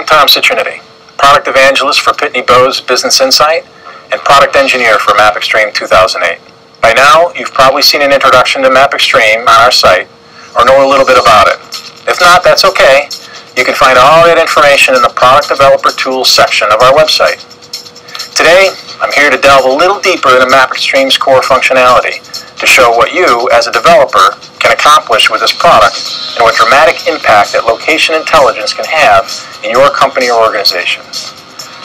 I'm Tom Citroniti, Product Evangelist for Pitney Bowes Business Insight and Product Engineer for MapXtreme 2008. By now, you've probably seen an introduction to MapXtreme on our site or know a little bit about it. If not, that's okay. You can find all that information in the Product Developer Tools section of our website. Today, I'm here to delve a little deeper into MapXtreme's core functionality to show what you, as a developer, can accomplish with this product and what dramatic impact that location intelligence can have in your company or organization.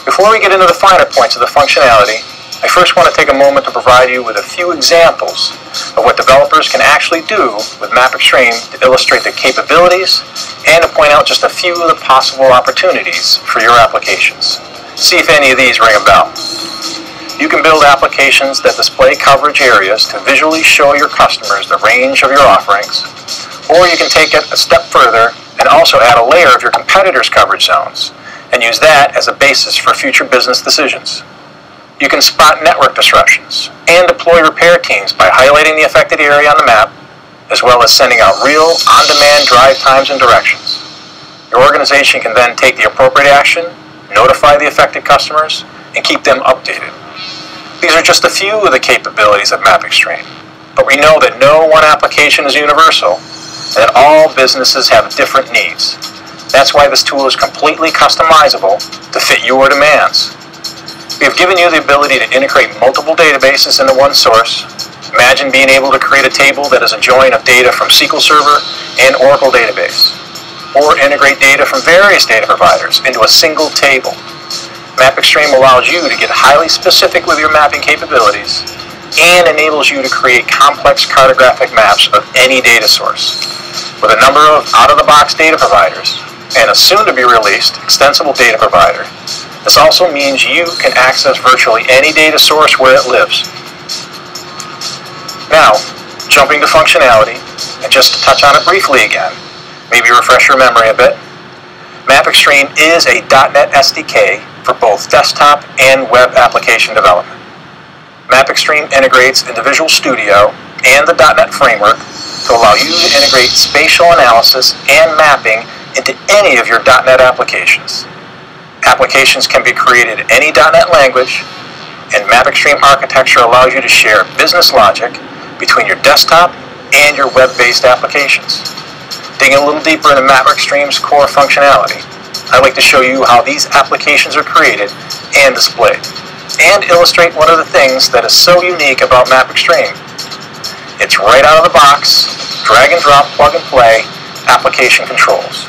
Before we get into the finer points of the functionality, I first want to take a moment to provide you with a few examples of what developers can actually do with MapXtreme to illustrate the capabilities and to point out just a few of the possible opportunities for your applications. See if any of these ring a bell. You can build applications that display coverage areas to visually show your customers the range of your offerings, or you can take it a step further and also add a layer of your competitors' coverage zones and use that as a basis for future business decisions. You can spot network disruptions and deploy repair teams by highlighting the affected area on the map, as well as sending out real, on-demand drive times and directions. Your organization can then take the appropriate action, notify the affected customers, and keep them updated. These are just a few of the capabilities of MapXtreme, but we know that no one application is universal and that all businesses have different needs. That's why this tool is completely customizable to fit your demands. We have given you the ability to integrate multiple databases into one source. Imagine being able to create a table that is a join of data from SQL Server and Oracle database, or integrate data from various data providers into a single table. MapXtreme allows you to get highly specific with your mapping capabilities and enables you to create complex cartographic maps of any data source. With a number of out-of-the-box data providers and a soon-to-be-released extensible data provider, this also means you can access virtually any data source where it lives. Now, jumping to functionality, and just to touch on it briefly again, maybe refresh your memory a bit, MapXtreme is a .NET SDK for both desktop and web application development. MapXtreme integrates into Visual Studio and the .NET framework to allow you to integrate spatial analysis and mapping into any of your .NET applications. Applications can be created in any .NET language, and MapXtreme architecture allows you to share business logic between your desktop and your web-based applications. Digging a little deeper into MapXtreme's core functionality, I'd like to show you how these applications are created and displayed, and illustrate one of the things that is so unique about MapXtreme. It's right out of the box, drag and drop, plug and play application controls.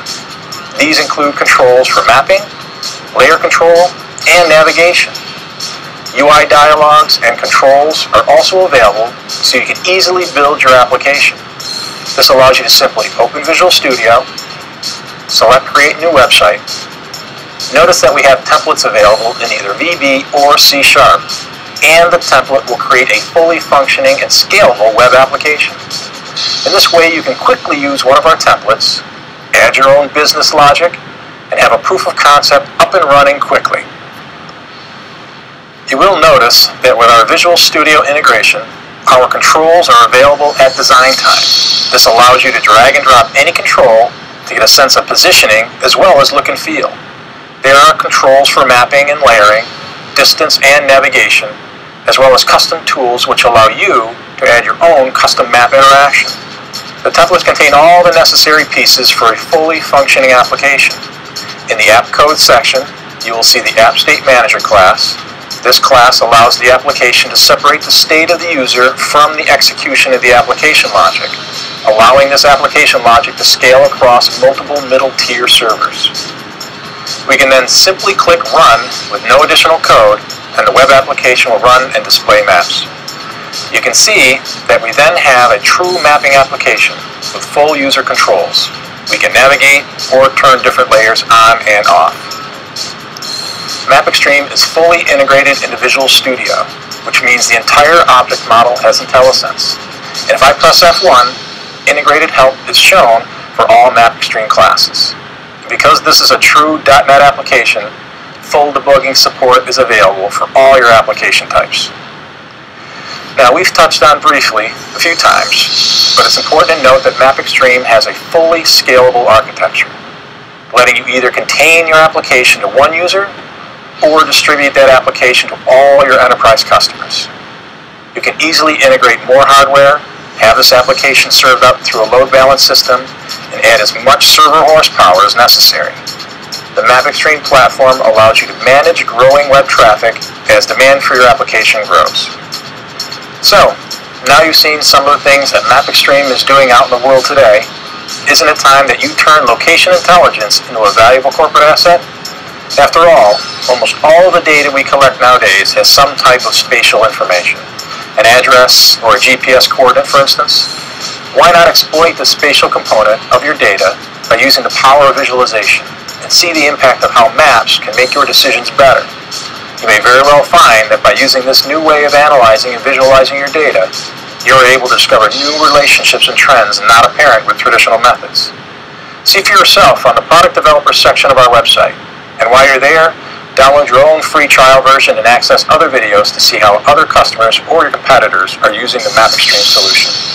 These include controls for mapping, layer control, and navigation. UI dialogues and controls are also available so you can easily build your application. This allows you to simply open Visual Studio, select Create New Website. Notice that we have templates available in either VB or C#, and the template will create a fully functioning and scalable web application. In this way, you can quickly use one of our templates, add your own business logic, and have a proof of concept up and running quickly. You will notice that with our Visual Studio integration, our controls are available at design time. This allows you to drag and drop any control to get a sense of positioning as well as look and feel. There are controls for mapping and layering, distance and navigation, as well as custom tools which allow you to add your own custom map interaction. The templates contain all the necessary pieces for a fully functioning application. In the App Code section, you will see the App State Manager class. This class allows the application to separate the state of the user from the execution of the application logic, allowing this application logic to scale across multiple middle-tier servers. We can then simply click Run with no additional code, and the web application will run and display maps. You can see that we then have a true mapping application with full user controls. We can navigate or turn different layers on and off. MapXtreme is fully integrated into Visual Studio, which means the entire object model has IntelliSense. And if I press F1, integrated help is shown for all MapXtreme classes. And because this is a true .NET application, full debugging support is available for all your application types. Now, we've touched on briefly a few times, but it's important to note that MapXtreme has a fully scalable architecture. letting you either contain your application to one user or distribute that application to all your enterprise customers. You can easily integrate more hardware, have this application served up through a load balance system, and add as much server horsepower as necessary. The MapXtream platform allows you to manage growing web traffic as demand for your application grows. So, now you've seen some of the things that MapXtream is doing out in the world today, isn't it time that you turn location intelligence into a valuable corporate asset? After all, almost all of the data we collect nowadays has some type of spatial information. An address or a GPS coordinate, for instance. Why not exploit the spatial component of your data by using the power of visualization and see the impact of how maps can make your decisions better? You may very well find that by using this new way of analyzing and visualizing your data, you are able to discover new relationships and trends not apparent with traditional methods. See for yourself on the product developer section of our website. And while you're there, download your own free trial version and access other videos to see how other customers or your competitors are using the MapXtream solution.